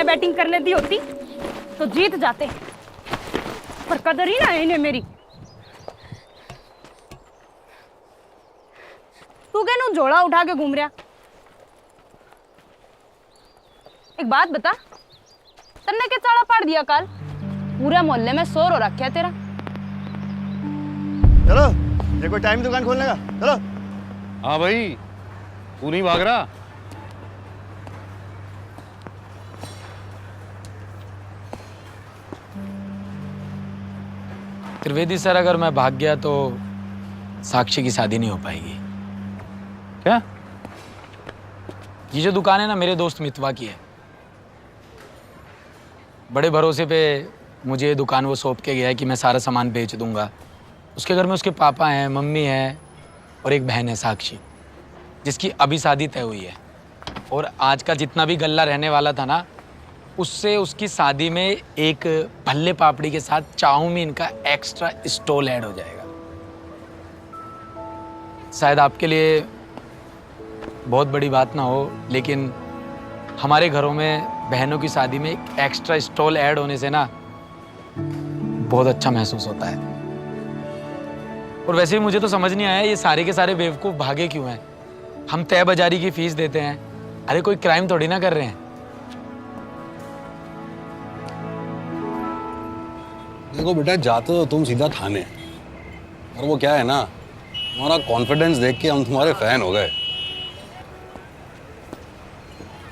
Batting करने दी होती तो जीत जाते, पर कदर ही ना है इन्हें मेरी। तू क्या झोला उठा के घूम रहा? एक बात बता, तन्ने के चाड़ा पाड़ दिया काल? पूरे मोहल्ले में शोर हो रखा है तेरा। चलो, ये कोई टाइम दुकान खोलने का? चलो। हाँ भाई, तू नहीं भाग रहा? त्रिवेदी सर, अगर मैं भाग गया तो साक्षी की शादी नहीं हो पाएगी। क्या? ये जो दुकान है ना, मेरे दोस्त मितवा की है। बड़े भरोसे पे मुझे ये दुकान वो सौंप के गया है कि मैं सारा सामान बेच दूंगा। उसके घर में उसके पापा हैं, मम्मी है और एक बहन है साक्षी, जिसकी अभी शादी तय हुई है। और आज का जितना भी गल्ला रहने वाला था ना, उससे उसकी शादी में एक भल्ले पापड़ी के साथ चाउमीन का एक्स्ट्रा स्टॉल ऐड हो जाएगा। शायद आपके लिए बहुत बड़ी बात ना हो, लेकिन हमारे घरों में बहनों की शादी में एक एक्स्ट्रा स्टॉल ऐड होने से ना बहुत अच्छा महसूस होता है। और वैसे भी मुझे तो समझ नहीं आया ये सारे के सारे बेवकूफ़ भागे क्यों हैं। हम तय बाजारी की फीस देते हैं, अरे कोई क्राइम थोड़ी ना कर रहे हैं। देखो बेटा, जाते हो तुम सीधा थाने, और वो क्या है ना, तुम्हारा कॉन्फिडेंस देख के हम तुम्हारे फैन हो गए।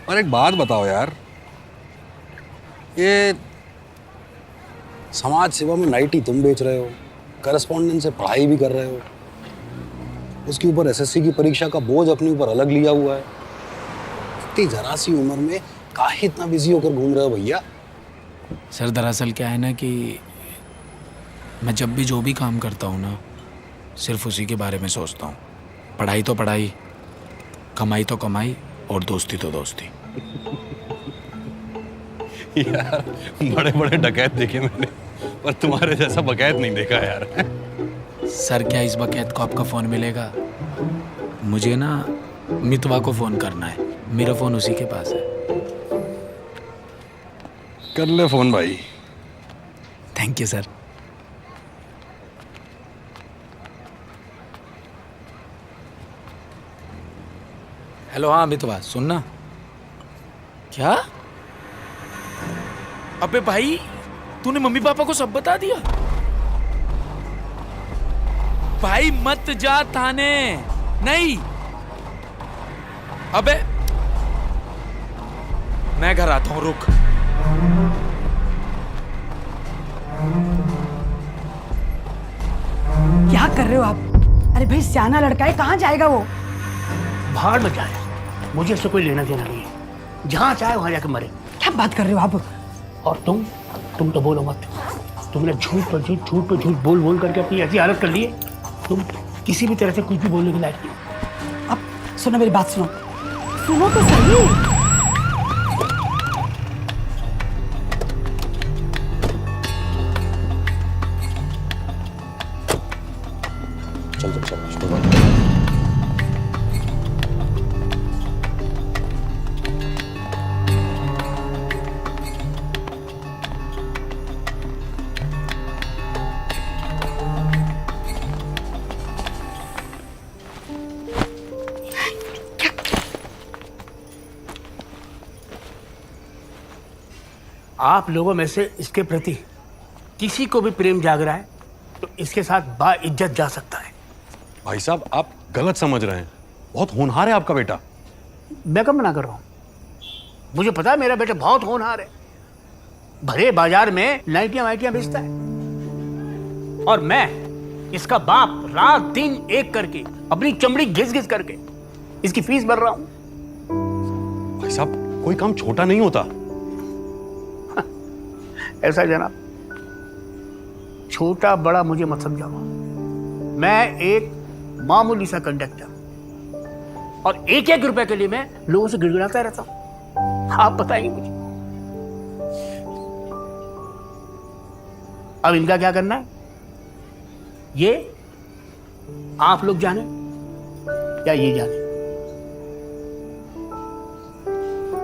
और एक बात बताओ यार, ये समाज सेवा में नाइटी तुम बेच रहे हो, करस्पॉन्डेंस से पढ़ाई भी कर रहे हो, उसके ऊपर एसएससी की परीक्षा का बोझ अपने ऊपर अलग लिया हुआ है। इतनी जरा सी उम्र में काहे इतना बिजी होकर घूम रहे हो भैया? सर, दरअसल क्या है ना कि मैं जब भी जो भी काम करता हूँ ना, सिर्फ उसी के बारे में सोचता हूँ। पढ़ाई तो पढ़ाई, कमाई तो कमाई, और दोस्ती तो दोस्ती। यार, बड़े बड़े डकैत देखे मैंने, पर तुम्हारे जैसा बकैत नहीं देखा यार। सर, क्या इस बकैत को आपका फ़ोन मिलेगा? मुझे ना मितवा को फ़ोन करना है, मेरा फ़ोन उसी के पास है। कर ले फ़ोन भाई। Thank you sir. हेलो, हाँ मितवा, सुनना। क्या? अबे भाई, तूने मम्मी पापा को सब बता दिया? भाई मत जा थाने। नहीं, अबे मैं घर आता हूं, रुक। क्या कर रहे हो आप? अरे भाई, सियाना लड़का है, कहाँ जाएगा वो? भाड़ में जाए, मुझे इससे कोई लेना देना नहीं है। जहाँ चाहे वहाँ जाकर मरे। क्या बात कर रहे हो आप? और तुम तो बोलो मत। तुमने झूठ पर झूठ बोल बोल करके अपनी ऐसी हालत कर ली है, तुम किसी भी तरह से कुछ भी बोलने के लायक नहीं। अब सुनो, मेरी बात सुनो। सुनो तो सही। आप लोगों में से इसके प्रति किसी को भी प्रेम जाग रहा है तो इसके साथ बाइज्जत जा सकता है। भाई साहब, आप गलत समझ रहे हैं। बहुत होनहार है आपका बेटा। मैं कब मना कर रहा हूँ? मुझे पता है मेरा बेटा बहुत होनहार है, भरे बाजार में नाइटियां वाइटियां बेचता है, और मैं इसका बाप रात दिन एक करके अपनी चमड़ी घिस घिस करके इसकी फीस भर रहा हूं। भाई साहब, कोई काम छोटा नहीं होता। ऐसा जनाब, छोटा बड़ा मुझे मत समझाओ। मैं एक मामूली सा कंडक्टर, और एक एक रुपए के लिए मैं लोगों से गिड़गिड़ाता रहता हूं। आप बताइए मुझे, अब इनका क्या करना है, ये आप लोग जाने या ये जाने।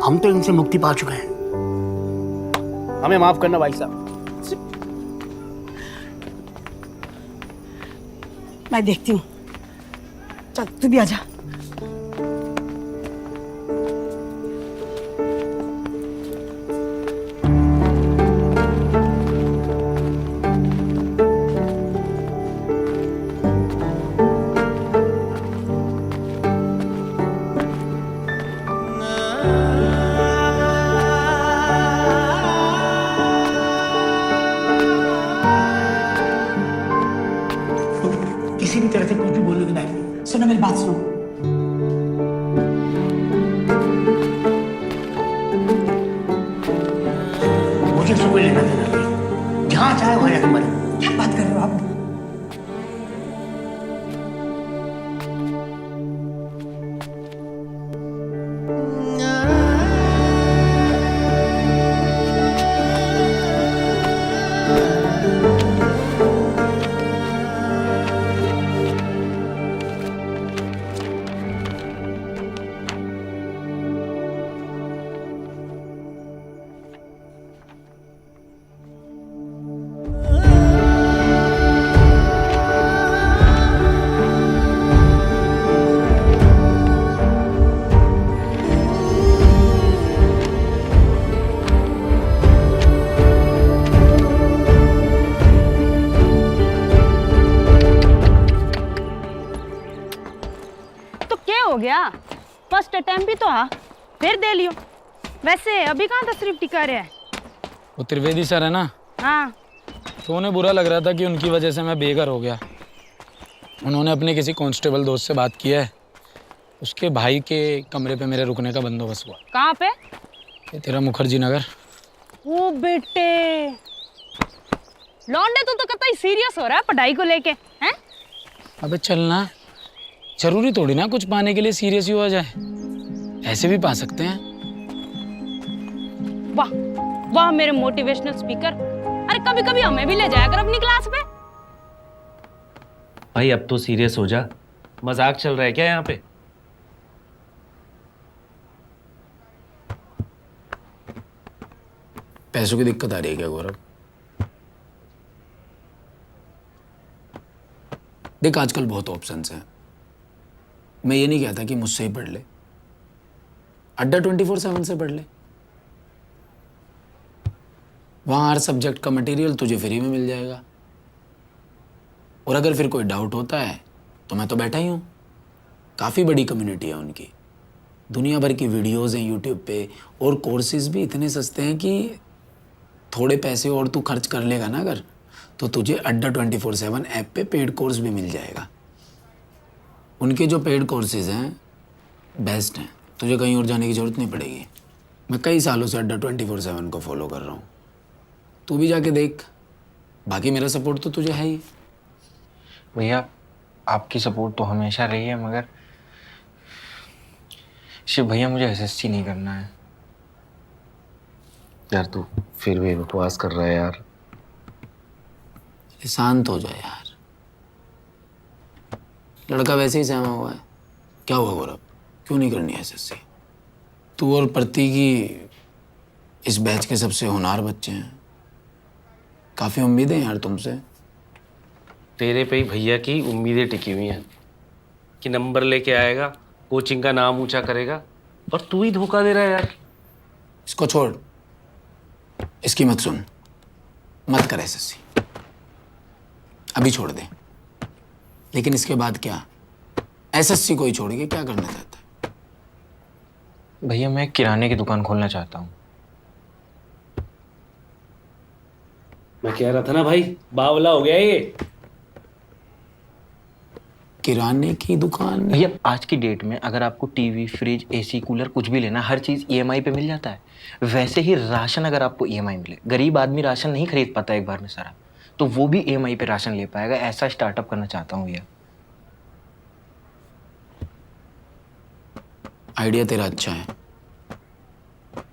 हम तो इनसे मुक्ति पा चुके हैं, हमें माफ करना भाई साहब। मैं देखती हूँ, चल तू भी आजा। किसी भी तरह से कुछ भी बोलने की लायक नहीं। सुनो मेरी बात सुनो। मुझे उससे कोई लेना देना नहीं, जहां चाहे वहां जाकर मरे। क्या बात कर रहे हो आप? हो गया, फर्स्ट अटेम्प्ट भी तो आ, फिर दे लियो। वैसे अभी कहाँ तशरीफ टिका रहे हैं? वो त्रिवेदी सर है ना, हाँ। तो उन्हें बुरा लग रहा था कि उनकी वजह से मैं बेघर हो गया। उन्होंने अपने किसी कांस्टेबल दोस्त से बात की है, उसके भाई के कमरे पे मेरे रुकने का बंदोबस्त हुआ। कहाँ पे? ये तेरा मुखर्जी नगर। ओ बेटे, लौंडे तो कतई सीरियस हो रहा है पढ़ाई को लेके, हैं? अबे चलना, जरूरी थोड़ी ना कुछ पाने के लिए सीरियस ही हो जाए, ऐसे भी पा सकते हैं। वाह वाह मेरे मोटिवेशनल स्पीकर, अरे कभी कभी हमें भी ले जाया कर अपनी क्लास पे। भाई अब तो सीरियस हो जा, मजाक चल रहा है क्या यहाँ पे? पैसों की दिक्कत आ रही है क्या गौरव? देख आजकल बहुत ऑप्शंस हैं, मैं ये नहीं कहता कि मुझसे ही पढ़ ले, अड्डा 24/7 से पढ़ ले। वहाँ हर सब्जेक्ट का मटेरियल तुझे फ्री में मिल जाएगा, और अगर फिर कोई डाउट होता है तो मैं तो बैठा ही हूँ। काफ़ी बड़ी कम्युनिटी है उनकी, दुनिया भर की वीडियोज़ हैं यूट्यूब पे, और कोर्सेज भी इतने सस्ते हैं कि थोड़े पैसे और तू खर्च कर लेगा ना अगर, तो तुझे अड्डा 24/7 ऐप पे पेड कोर्स भी मिल जाएगा। उनके जो पेड कोर्सेज हैं बेस्ट हैं, तुझे कहीं और जाने की ज़रूरत नहीं पड़ेगी। मैं कई सालों से अड्डा 24/7 को फॉलो कर रहा हूँ, तू भी जाके देख। बाकी मेरा सपोर्ट तो तुझे है ही। भैया आपकी सपोर्ट तो हमेशा रही है, मगर शिव भैया मुझे एसएससी नहीं करना है। यार तू फिर भी बकवास कर रहा है यार। शांत हो जाए यार, लड़का वैसे ही सहमा हुआ है। क्या हुआ गौरव, क्यों नहीं करनी एसएससी? तू और प्रतीक इस बैच के सबसे होनहार बच्चे हैं, काफ़ी उम्मीदें हैं यार तुमसे। तेरे पे ही भैया की उम्मीदें टिकी हुई हैं कि नंबर लेके आएगा, कोचिंग का नाम ऊंचा करेगा, और तू ही धोखा दे रहा है यार। इसको छोड़, इसकी मत सुन, मत कर एसएससी, अभी छोड़ दे। लेकिन इसके बाद क्या? एसएससी को ही छोड़ के क्या करना चाहता है? भैया मैं किराने की दुकान खोलना चाहता हूँ। मैं कह रहा था ना भाई, बावला हो गया ये। किराने की दुकान? भैया आज की डेट में अगर आपको टीवी, फ्रिज, एसी, कूलर कुछ भी लेना, हर चीज़ ईएमआई पे मिल जाता है। वैसे ही राशन अगर आपको ईएमआई मिले, गरीब आदमी राशन नहीं खरीद पाता एक बार में सारा, तो वो भी ईएमआई पे राशन ले पाएगा। ऐसा स्टार्टअप करना चाहता हूँ भैया। आइडिया तेरा अच्छा है,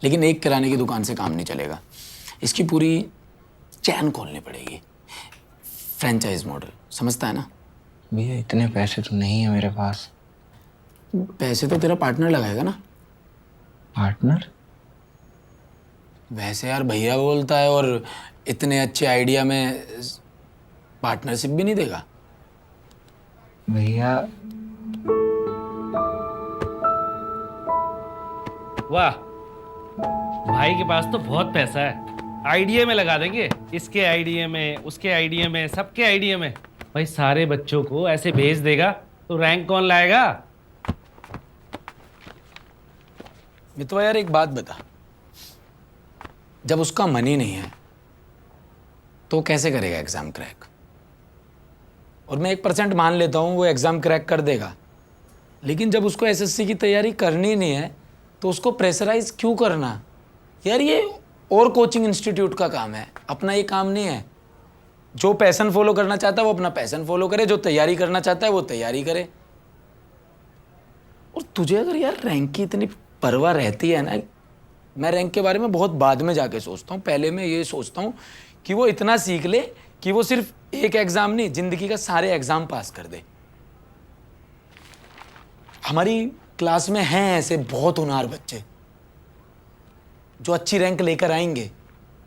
लेकिन एक किराने की दुकान से काम नहीं चलेगा। इसकी पूरी चैन खोलनी पड़ेगी, फ्रेंचाइज मॉडल, समझता है ना? भैया इतने पैसे तो नहीं है मेरे पास। पैसे तो तेरा पार्टनर लगाएगा ना। पार्टनर? वैसे यार भैया बोलता है, और इतने अच्छे आइडिया में पार्टनरशिप भी नहीं देगा। भैया वाह, भाई के पास तो बहुत पैसा है, आइडिया में लगा देंगे। इसके आइडिया में, उसके आइडिया में, सबके आइडिया में। भाई सारे बच्चों को ऐसे भेज देगा तो रैंक कौन लाएगा? मितवा यार एक बात बता, जब उसका मन ही नहीं है तो कैसे करेगा एग्जाम क्रैक? और मैं 1% मान लेता हूँ वो एग्जाम क्रैक कर देगा, लेकिन जब उसको एसएससी की तैयारी करनी नहीं है तो उसको प्रेशराइज क्यों करना? यार ये और कोचिंग इंस्टीट्यूट का काम है, अपना ये काम नहीं है। जो पैशन फॉलो करना चाहता है वो अपना पैशन फॉलो करे, जो तैयारी करना चाहता है वो तैयारी करे। और तुझे अगर यार रैंक की इतनी परवाह रहती है ना, मैं रैंक के बारे में बहुत बाद में जाके सोचता हूँ, पहले मैं ये सोचता हूँ कि वो इतना सीख ले कि वो सिर्फ एक एग्जाम नहीं, जिंदगी का सारे एग्जाम पास कर दे। हमारी क्लास में हैं ऐसे बहुत होनहार बच्चे जो अच्छी रैंक लेकर आएंगे,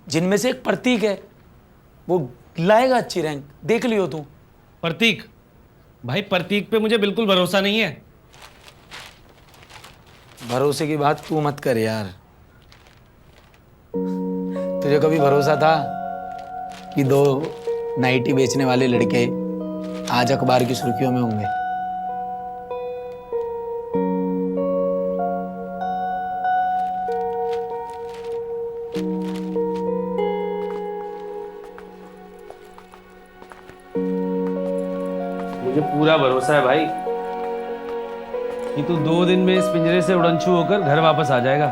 जिनमें से एक प्रतीक है, वो लाएगा अच्छी रैंक, देख लियो तू। प्रतीक? भाई प्रतीक पे मुझे बिल्कुल भरोसा नहीं है। भरोसे की बात तू मत कर यार। तुझे कभी भरोसा था कि 2 नाइटी बेचने वाले लड़के आज अखबार की सुर्खियों में होंगे? मुझे पूरा भरोसा है भाई कि तू 2 दिन में इस पिंजरे से उड़नछू होकर घर वापस आ जाएगा।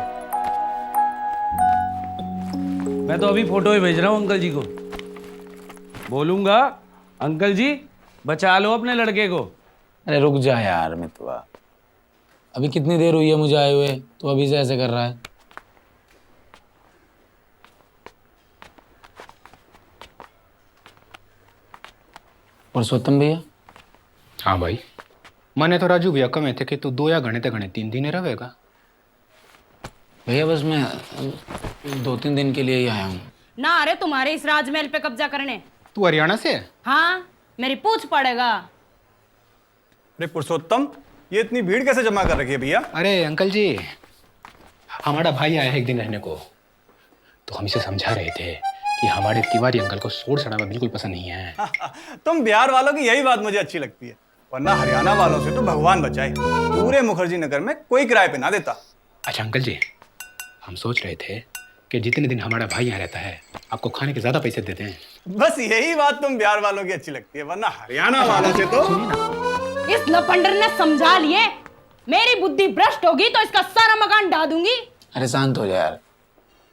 मैं तो अभी फोटो ही भेज रहा हूँ अंकल जी को, बोलूंगा अंकल जी बचा लो अपने लड़के को। अरे रुक जा यार मितवा, अभी कितनी देर हुई है मुझे आए हुए, तो अभी से ऐसे कर रहा है? पुरुषोत्तम भैया? हाँ भाई, मैंने तो राजू भैया कहे थे कि तू 2 या गणे 3 दिन रहेगा। भैया बस मैं 2-3 दिन के लिए ही आया हूँ। ना अरे तुम्हारे इस राजमहल पे कब्जा करने। तू हरियाणा से है? हाँ, मेरी पूछ पड़ेगा। अरे पुरुषोत्तम, ये इतनी भीड़ कैसे जमा कर रखी है भैया? अरे अंकल जी, हमारा भाई आया है एक दिन रहने को, तो हम इसे समझा रहे थे कि हमारे तिवारी अंकल को शोर शराबा बिल्कुल पसंद नहीं है। तुम बिहार वालों की यही बात मुझे अच्छी लगती है, वरना हरियाणा वालों से तो भगवान बचाए, पूरे मुखर्जी नगर में कोई किराए पे ना देता। अच्छा अंकल जी, हम सोच रहे थे कि जितने दिन हमारा भाई यहाँ रहता है आपको खाने के ज्यादा पैसे देते हैं। बस यही बात तुम बिहार वालों की अच्छी लगती है, वरना हरियाणा वालों से तो। इस लपंडर ने समझा लिए, मेरी बुद्धि भ्रष्ट होगी तो इसका सारा मकान ढा दूंगी। अरे शांत हो जा यार,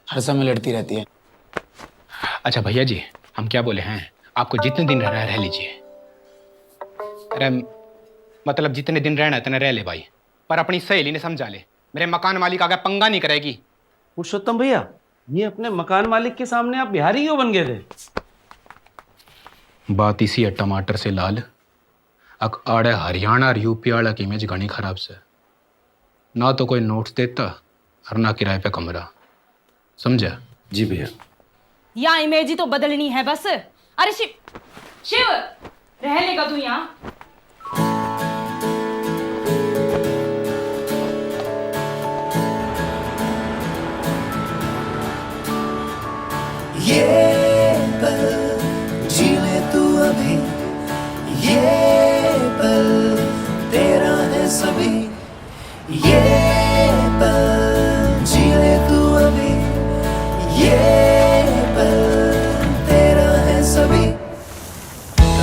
हर समय लड़ती रहती है। अच्छा भैया जी, हम क्या बोले हैं, आपको जितने दिन रहना है रह लीजिए। अरे मतलब जितने दिन रहना है इतने रह ले भाई, पर अपनी सहेली ने समझा ले, मेरे मकान मालिक आगे पंगा नहीं करेगी। पुरुषोत्तम भैया, ये अपने मकान मालिक के सामने आप बिहारी क्यों बन गए थे? बात इसी है टमाटर से लाल, अक आड़े हरियाणा और यूपी वाला की इमेज घनी खराब से, ना तो कोई नोट्स देता और ना किराए पे कमरा, समझा? जी भैया। यहाँ इमेज ही तो बदलनी है बस। अरे शिव, शिव रह लेगा तू यहाँ? ये पल जी ले तू अभी, ये पल तेरा है सभी, ये पल ये पल तेरा है सभी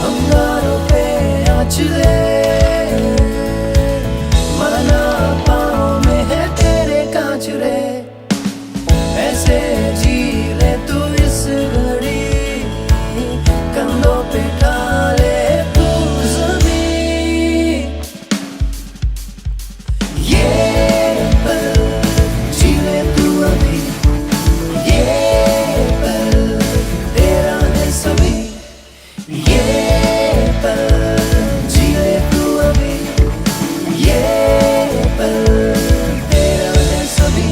अंगारों पे आँचले मना पाँव में है तेरे कांच रे ऐसे जी ले तू इस घड़ी कंधों पे ढाले तू ज़मीन ये पल जी ले तू अभी ये पल तेरा है सभी ये पल जी ले तू अभी ये पल तेरा है सभी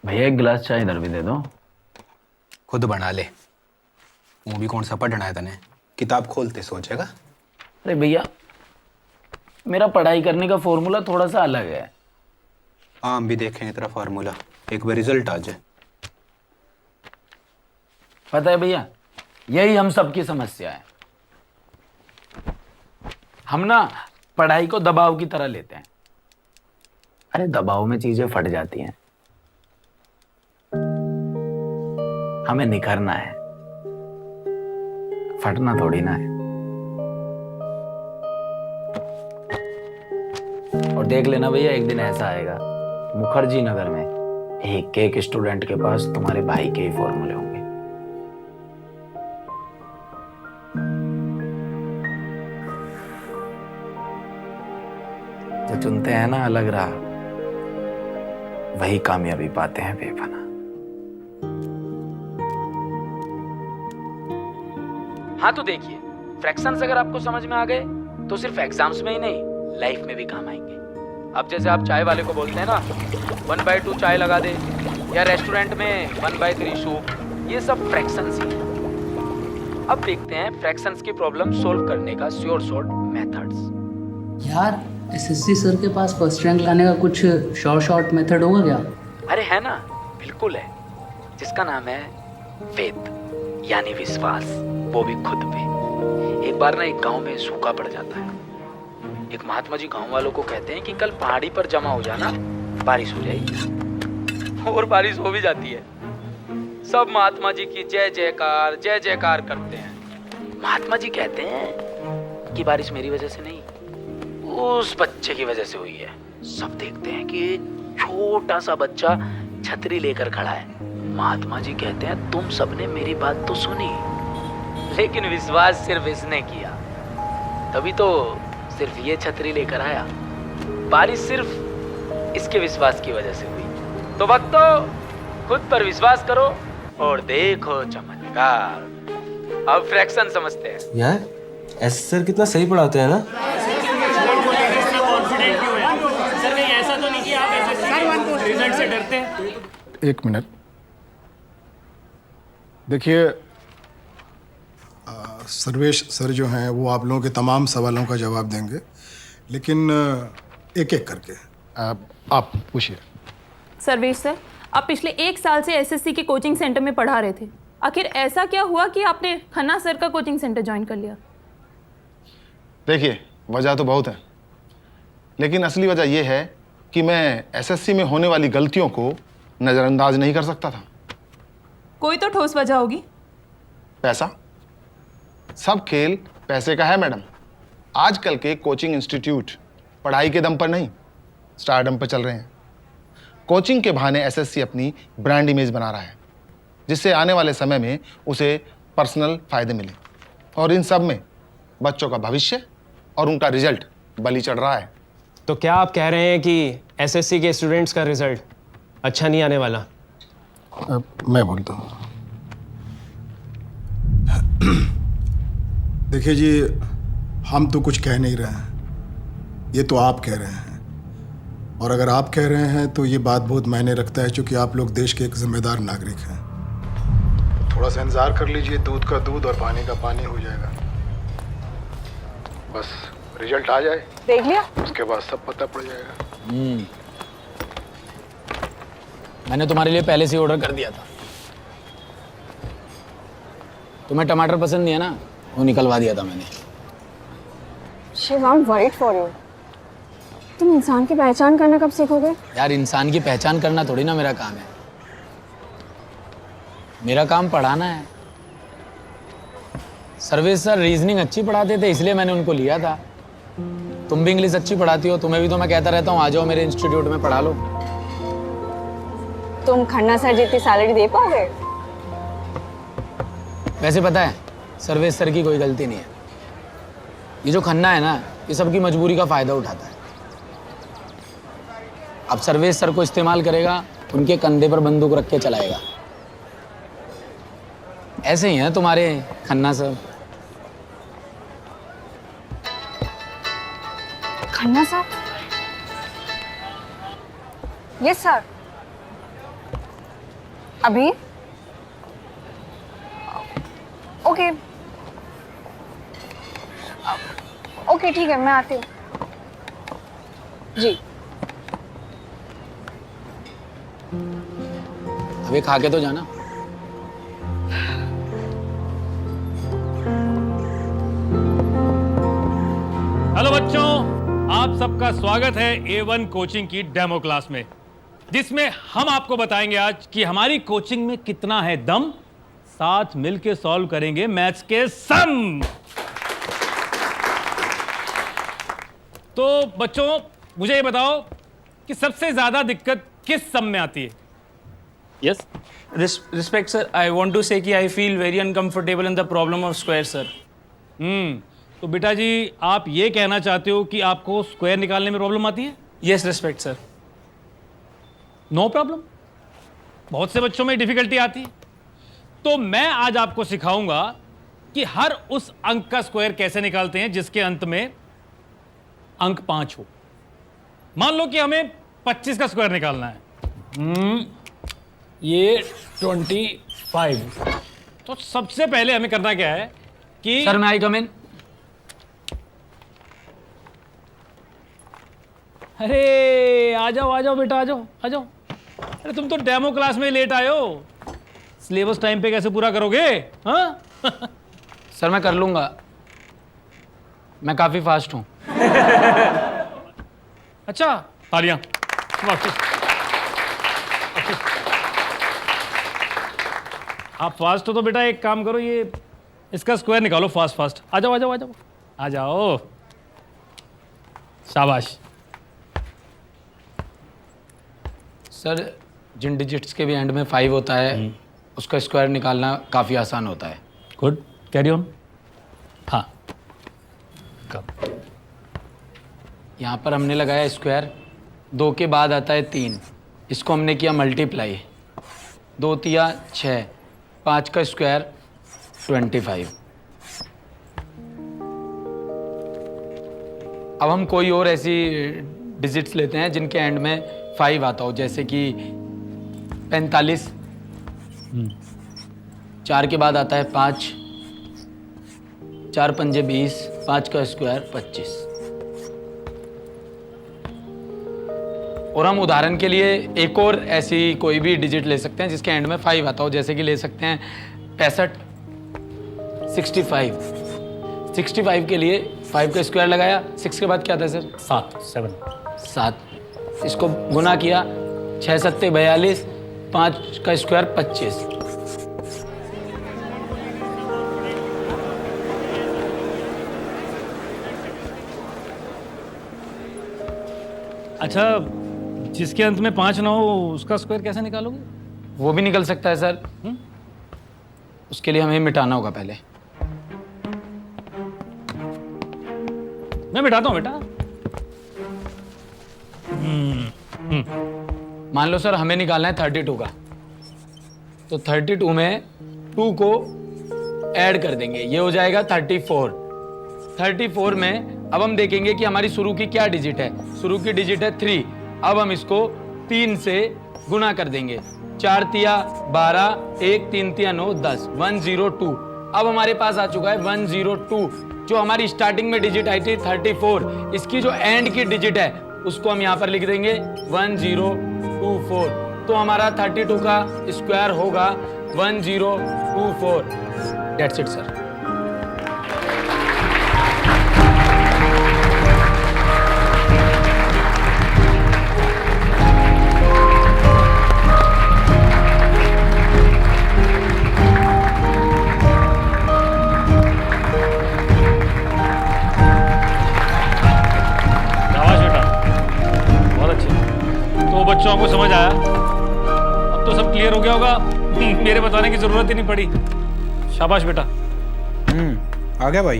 भैया एक गिलास चाय इधर भी दे दो। खुद बना ले। वो भी कौन सा पढ़ना है तने? किताब खोलते सोचेगा। अरे भैया, मेरा पढ़ाई करने का फॉर्मूला थोड़ा सा अलग है। हम भी देखें तेरा फार्मूला, एक बार रिजल्ट आ जाए। पता है भैया, यही हम सबकी समस्या है। हम ना पढ़ाई को दबाव की तरह लेते हैं। अरे दबाव में चीजें फट जाती हैं। हमें निखरना है, फटना थोड़ी ना है। और देख लेना भैया, एक दिन ऐसा आएगा मुखर्जी नगर में एक एक स्टूडेंट के पास तुम्हारे भाई के ही फॉर्मूले होंगे। जो चुनते हैं ना अलग राह, वही कामयाबी पाते हैं बेपनाह। हाँ तो देखिए, फ्रैक्शंस अगर आपको समझ में आ गए तो सिर्फ एग्जाम्स में ही नहीं, लाइफ में भी काम आएंगे। अब जैसे आप चाय वाले को बोलते हैं ना 1/2 चाय लगा दे, या रेस्टोरेंट में 1/3 सूप, ये सब फ्रैक्शंस ही हैं। अब देखते हैं फ्रैक्शंस की प्रॉब्लम सोल्व करने का श्योर शॉर्ट मेथड्स। यार एसएससी सर के पास फर्स्ट रैंक लाने का कुछ शॉर्ट मेथड होगा क्या? अरे है ना, बिल्कुल है, जिसका नाम है फेथ, यानी विश्वास, वो भी खुद पे। एक बार ना एक गांव में सूखा पड़ जाता है। एक महात्मा जी गांव वालों को कहते हैं कि कल पहाड़ी पर जमा हो जाना, बारिश हो जाएगी। और बारिश हो भी जाती है। सब महात्मा जी की जय जयकार करते हैं। महात्मा जी कहते हैं कि बारिश मेरी वजह से नहीं, उस बच्चे की वजह से हुई है। सब देखते हैं कि छोटा सा बच्चा छतरी लेकर खड़ा है। महात्मा जी कहते हैं तुम सबने मेरी बात तो सुनी, लेकिन विश्वास सिर्फ इसने किया, तभी तो सिर्फ ये छतरी लेकर आया। बारिश सिर्फ इसके विश्वास की वजह से हुई। तो भक्तों, खुद पर विश्वास करो और देखो चमत्कार। अब फ्रैक्शन समझते हैं। यार एस सर कितना सही पढ़ाते हैं ना। सर कहीं ऐसा तो नहीं कि आप ऐसे रिजल्ट से डरते हैं? एक मिनट देखिए, सर्वेश सर जो हैं वो आप लोगों के तमाम सवालों का जवाब देंगे, लेकिन एक एक करके आप पूछिए। सर्वेश सर, आप पिछले 1 साल से एसएससी के कोचिंग सेंटर में पढ़ा रहे थे। आखिर ऐसा क्या हुआ कि आपने खन्ना सर का कोचिंग सेंटर ज्वाइन कर लिया? देखिए, वजह तो बहुत है, लेकिन असली वजह यह है कि मैं एसएससी में होने वाली गलतियों को नज़रअंदाज नहीं कर सकता था। कोई तो ठोस वजह होगी। पैसा। सब खेल पैसे का है मैडम। आजकल के कोचिंग इंस्टीट्यूट पढ़ाई के दम पर नहीं, स्टारडम पर चल रहे हैं। कोचिंग के बहाने एसएससी अपनी ब्रांड इमेज बना रहा है, जिससे आने वाले समय में उसे पर्सनल फायदे मिले। और इन सब में बच्चों का भविष्य और उनका रिजल्ट बलि चढ़ रहा है। तो क्या आप कह रहे हैं कि एसएससी के स्टूडेंट्स का रिजल्ट अच्छा नहीं आने वाला? मैं बोलता हूँ। देखिए जी, हम तो कुछ कह नहीं रहे हैं, ये तो आप कह रहे हैं। और अगर आप कह रहे हैं तो ये बात बहुत मायने रखता है, क्योंकि आप लोग देश के एक जिम्मेदार नागरिक हैं। थोड़ा सा इंतजार कर लीजिए, दूध का दूध और पानी का पानी हो जाएगा। बस रिजल्ट आ जाए, देख लिया? उसके बाद सब पता पड़ जाएगा। मैंने तुम्हारे लिए पहले से ऑर्डर कर दिया था। तुम्हें टमाटर पसंद नहीं है ना, वो निकलवा दिया था मैंने। Shiv, I am worried for you. तुम इंसान की पहचान करना कब सीखोगे? यार इंसान की पहचान करना थोड़ी ना मेरा काम है, मेरा काम पढ़ाना है। सर्वेश सर रीजनिंग अच्छी पढ़ाते थे इसलिए मैंने उनको लिया था। तुम भी इंग्लिश अच्छी पढ़ाती हो, तुम्हें भी तो मैं कहता रहता हूँ आ जाओ मेरे इंस्टीट्यूट में पढ़ा लो। तुम खन्ना सर जितनी सैलरी दे पाओगे? वैसे पता है सर्वेश सर की कोई गलती नहीं है, ये जो खन्ना है ना ये सबकी मजबूरी का फायदा उठाता है। अब सर्वेश सर को इस्तेमाल करेगा, उनके कंधे पर बंदूक रख के चलाएगा। ऐसे ही हैं तुम्हारे Khanna sir. Khanna sir? Yes sir. अभी? ओके ओके ठीक है, मैं आती हूँ जी। अभी खा के तो जाना। हेलो बच्चों, आप सबका स्वागत है A1 कोचिंग की डेमो क्लास में, जिसमें हम आपको बताएंगे आज कि हमारी कोचिंग में कितना है दम। साथ मिलके सॉल्व करेंगे मैथ्स के सम। तो बच्चों मुझे ये बताओ कि सबसे ज्यादा दिक्कत किस सम में आती है? Yes. Respect, sir. I want to say कि I feel very uncomfortable in the problem of square, sir. तो बेटा जी आप ये कहना चाहते हो कि आपको स्क्वायर निकालने में प्रॉब्लम आती है? Yes, respect, sir. No problem, बहुत से बच्चों में डिफिकल्टी आती है। तो मैं आज आपको सिखाऊंगा कि हर उस अंक का स्क्वायर कैसे निकालते हैं जिसके अंत में अंक 5 हो। मान लो कि हमें 25 का स्क्वायर निकालना है। ये 25। तो सबसे पहले हमें करना क्या है कि सर मैं आई कम इन? अरे आ जाओ बेटा, आ जाओ। अरे तुम तो डेमो क्लास में लेट आए हो, सिलेबस टाइम पे कैसे पूरा करोगे? हाँ सर मैं कर लूंगा, मैं काफी फास्ट हूं। अच्छा, तालियां। आप फास्ट हो तो बेटा एक काम करो, ये इसका स्क्वायर निकालो फास्ट। आ जाओ। शाबाश। सर जिन डिजिट्स के भी एंड में 5 होता है उसका स्क्वायर निकालना काफ़ी आसान होता है। Good, carry on. हाँ, यहाँ पर हमने लगाया स्क्वायर, 2 के बाद आता है 3, इसको हमने किया मल्टीप्लाई, 2 तिया 6, 5 का स्क्वायर 25। अब हम कोई और ऐसी डिजिट्स लेते हैं जिनके एंड में 5 आता हो, जैसे कि 45, 4 के बाद आता है 5, 4 पंजे 20, 5 का स्क्वायर 25। और हम उदाहरण के लिए एक और ऐसी कोई भी डिजिट ले सकते हैं जिसके एंड में 5 आता हो, जैसे कि ले सकते हैं 65, 65। 65 के लिए 5 का स्क्वायर लगाया, 6 के बाद क्या था सर? 7। इसको गुना किया, 6 सत्ते 42, 5 का स्क्वायर 25। अच्छा, जिसके अंत में 5 ना हो उसका स्क्वायर कैसे निकालोगे? वो भी निकल सकता है सर। उसके लिए हमें मिटाना होगा पहले। मैं मिटाता हूँ बेटा। मान लो सर हमें निकालना है 32 का, तो 32 में 2 को ऐड कर देंगे, ये हो जाएगा 34। 34 में अब हम देखेंगे कि हमारी शुरू की क्या डिजिट है। शुरू की डिजिट है 3। अब हम इसको 3 से गुना कर देंगे। 4 तिया 12, 1 3 तिया 9 10, 102। अब हमारे पास आ चुका है 102। जो हमारी स्टार्टिंग में डिजिट आई थी 34, इसकी जो एंड की डिजिट है उसको हम यहाँ पर लिख देंगे 1024। तो हमारा 32 का स्क्वायर होगा 1024। That's it sir. बच्चों को समझ आया? अब तो सब क्लियर हो गया होगा, मेरे बताने की जरूरत ही नहीं पड़ी। शाबाश बेटा। आ गया भाई।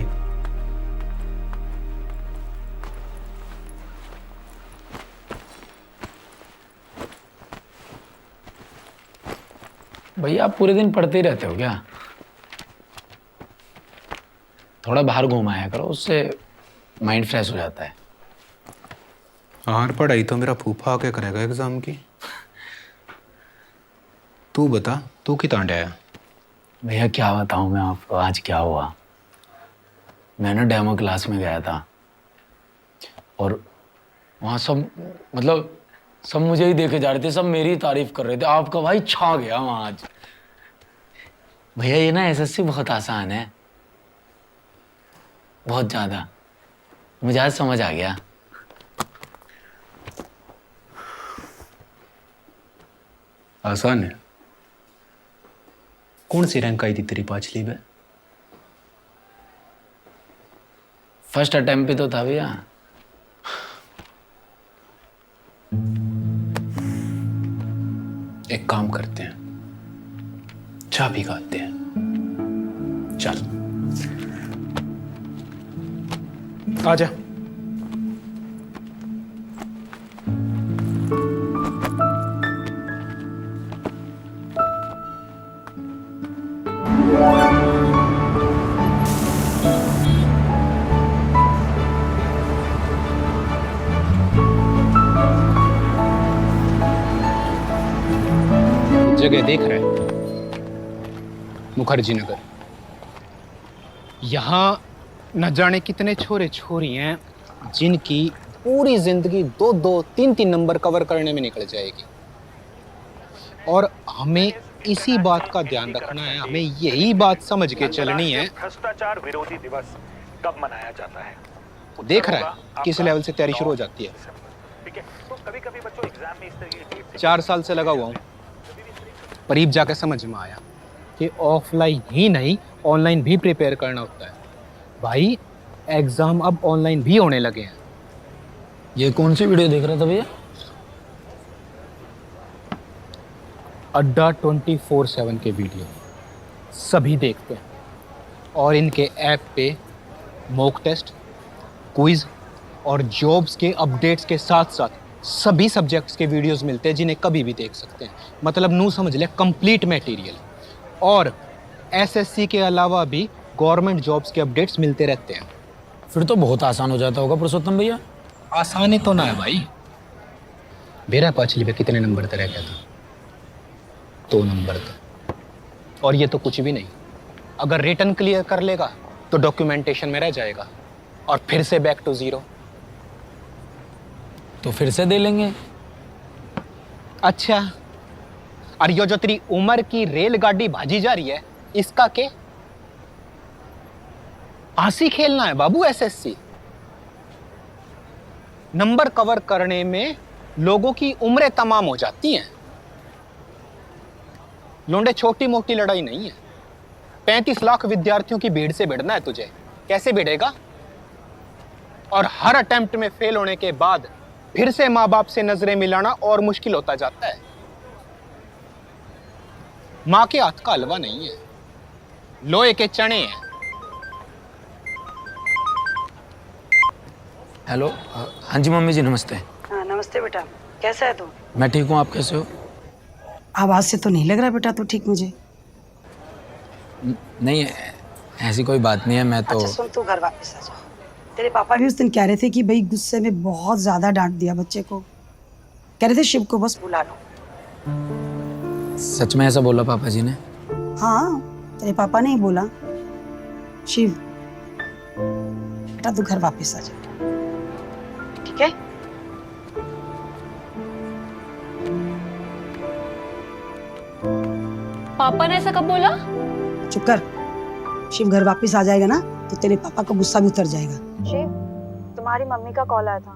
भैया आप पूरे दिन पढ़ते ही रहते हो क्या? थोड़ा बाहर घुमाया करो, उससे माइंड फ्रेश हो जाता है। और पढ़ाई तो मेरा फूफा आके करेगा एग्जाम की। तू बता, तू कितना आया? भैया क्या बताऊं मैं आपको, आज क्या हुआ। मैं ना डेमो क्लास में गया था और वहाँ सब मुझे ही देखे जा रहे थे, सब मेरी तारीफ कर रहे थे। आपका भाई छा गया वहाँ आज। भैया ये ना एसएससी बहुत आसान है, बहुत ज़्यादा। मुझे आज समझ आ गया। आसान है? कौन सी रैंक आई थी तेरी पांचवी में? फर्स्ट अटेम्प्ट पे तो था भैया। एक काम करते हैं, चाय भी खाते हैं। चल आजा। जगह देख रहे हैं, मुखर्जी नगर। यहां न जाने कितने छोरे छोरी हैं जिनकी पूरी जिंदगी 2-2, 3-3 नंबर कवर करने में निकल जाएगी। और हमें इसी बात का ध्यान रखना है, हमें यही बात समझ के चलनी है। भ्रष्टाचार विरोधी दिवस कब मनाया जाता है? देख रहा है किस लेवल से तैयारी शुरू हो जाती है। ठीक है, तो कभी-कभी बच्चों एग्जाम में इस तरह की 4 साल से लगा हुआ हूँ, करीब जाकर समझ में आया कि ऑफलाइन ही नहीं ऑनलाइन भी प्रिपेयर करना होता है। भाई एग्जाम अब ऑनलाइन भी होने लगे हैं। ये कौन सी वीडियो देख रहा था भैया? अड्डा 24/7 के वीडियो सभी देखते हैं और इनके ऐप पे मॉक टेस्ट, क्विज और जॉब्स के अपडेट्स के साथ साथ सभी सब्जेक्ट्स के वीडियोस मिलते हैं जिन्हें कभी भी देख सकते हैं। मतलब नू समझ ले कंप्लीट मटेरियल। और एसएससी के अलावा भी गवर्नमेंट जॉब्स के अपडेट्स मिलते रहते हैं। फिर तो बहुत आसान हो जाता होगा पुरुषोत्तम भैया। आसानी तो ना है भाई। मेरा पांचवी में कितने नंबर तक रह गया था? 2 नंबर तक। और ये तो कुछ भी नहीं। अगर रिटर्न क्लियर कर लेगा तो डॉक्यूमेंटेशन में रह जाएगा और फिर से बैक टू 0। तो फिर से दे लेंगे। अच्छा, और ये जो तेरी उम्र की रेलगाड़ी भाजी जा रही है, इसका के? आसी खेलना है बाबू एसएससी। नंबर कवर करने में लोगों की उम्रें तमाम हो जाती हैं। लोंडे छोटी मोटी लड़ाई नहीं है। 35 लाख विद्यार्थियों की भीड़ से भिड़ना है तुझे। कैसे भिड़ेगा? और हर अटेम्प्ट में फेल होने के बाद फिर से माँ बाप से नजरें मिलाना और मुश्किल होता जाता है। माँ के हाथ का हलवा नहीं है, लोहे के चने हैं। हेलो, हाँ जी मम्मी जी नमस्ते। हाँ नमस्ते बेटा, कैसा है तू? मैं ठीक हूँ, आप कैसे हो? आवाज से तो नहीं लग रहा बेटा तू ठीक मुझे। नहीं ऐसी कोई बात नहीं है, मैं तो अच्छा सुन, तू घर वापस आ जा। तेरे पापा भी उस दिन कह रहे थे कि भाई गुस्से में बहुत ज्यादा डांट दिया बच्चे को। कह रहे थे शिव को बस बुला लो। सच में ऐसा बोला पापा जी ने? हाँ, तेरे पापा ने ही बोला। शिव, बेटा तू घर वापस आ जा, ठीक है? पापा ने ऐसा कब बोला? चुप कर। शिव घर वापस आ जाएगा ना तो तेरे पापा का गुस्सा भी उतर जाएगा। शिव, तुम्हारी मम्मी का कॉल आया था।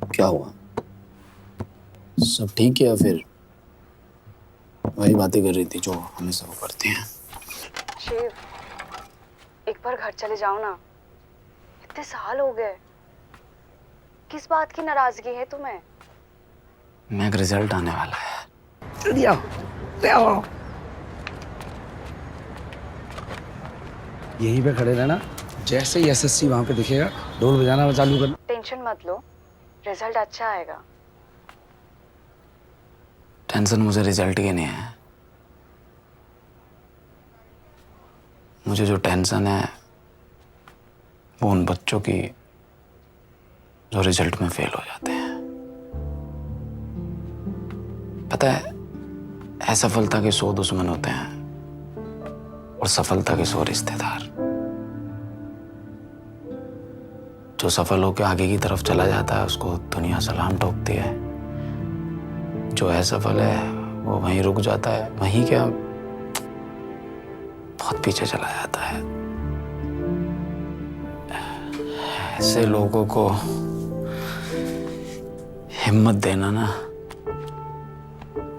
क्या हुआ? सब ठीक है या फिर वही बातें कर रही थी जो हमेशा वो करते हैं? शिव, एक बार घर चले जाओ ना, इतने साल हो गए। किस बात की नाराजगी है तुम्हें? मैं एक रिजल्ट आने वाला है। जल्दी आओ, ले आओ। यहीं पे खड़े रहना, जैसे ही एसएससी वहां पे दिखेगा ढोल बजाना चालू करना। टेंशन मत लो, रिजल्ट अच्छा आएगा। टेंशन मुझे रिजल्ट की नहीं है, मुझे जो टेंशन है वो उन बच्चों की जो रिजल्ट में फेल हो जाते हैं। पता है, असफलता के 100 दुश्मन होते हैं और सफलता के 100 रिश्तेदार। जो सफल होकर आगे की तरफ चला जाता है उसको दुनिया सलाम ठोकती है, जो असफल है वो वहीं रुक जाता है, वहीं क्या बहुत पीछे चला जाता है। ऐसे लोगों को हिम्मत देना ना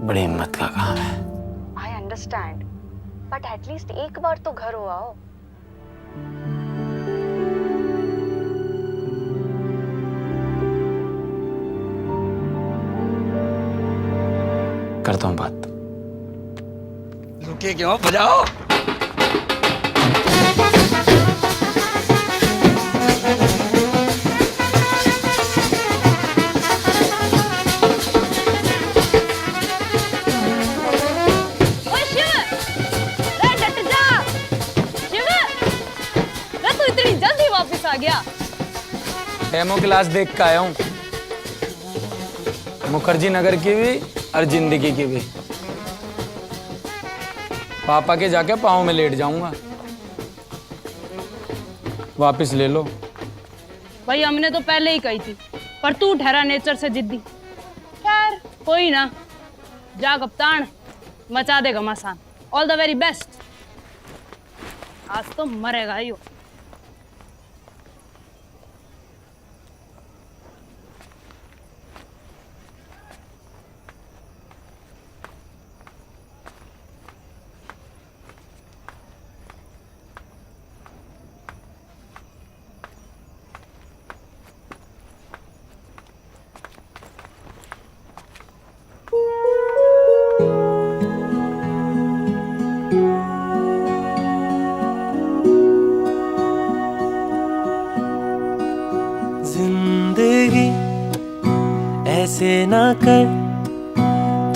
बड़ी हिम्मत का काम है। आई अंडरस्टैंड, बट एटलीस्ट एक बार तो घर हो आओ। करता हूँ बात। रुकिए क्यों, बजाओ। आ गया। डेमो क्लास देख के आया हूँ, मुखर्जी नगर की भी और जिंदगी की भी। पापा के जाके पाँव में लेट जाऊंगा। वापस ले लो। भाई हमने तो पहले ही कही थी, पर तू ठहरा नेचर से जिद्दी। खैर कोई ना, जा कप्तान, मचा देगा मसान। All the very best. आज तो मरेगा ही हो। जिंदगी ऐसे ना कर,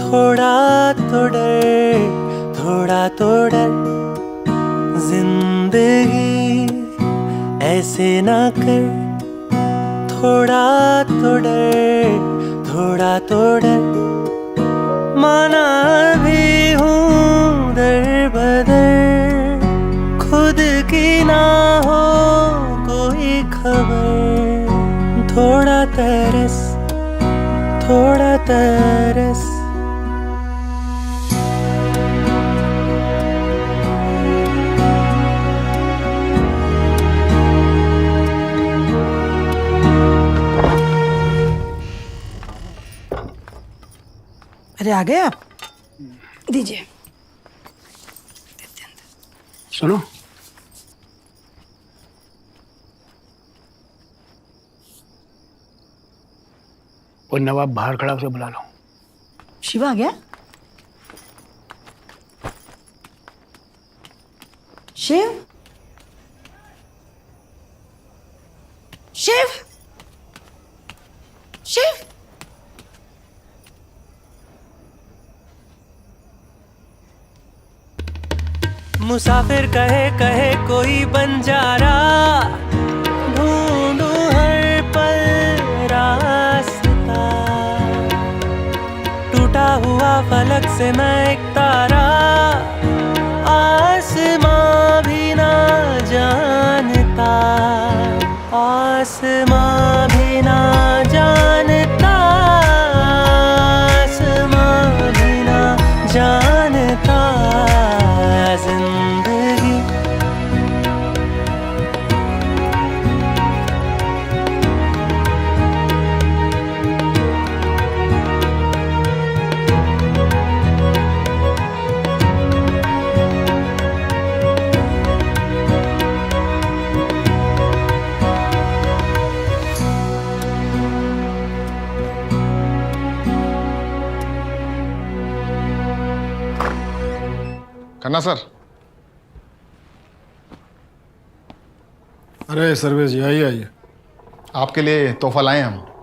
थोड़ा तो डर, थोड़ा तो डर। जिंदगी ऐसे ना कर, थोड़ा तो डर, थोड़ा तो डर। माना भी हूँ दर बदर, खुद की ना हो कोई खबर। थोड़ा तरस, थोड़ा तरस। अरे आ गए आप, दीजिए। सुनो, वो नवाब बाहर खड़ा, उसे बुला लो। शिवा आ गया? शिव, शिव, शिव। मुसाफिर कहे कहे कोई बंजारा, ढूंढूं हर पल रास्ता। टूटा हुआ फलक से मैं एक तारा, आसमां भी ना जानता, आसमां भी ना जानता, आसमां भी ना जानता जिंदगी। खन्ना सर। अरे सर्वेश जी, आइए आइए। आपके लिए तोहफा लाए हम।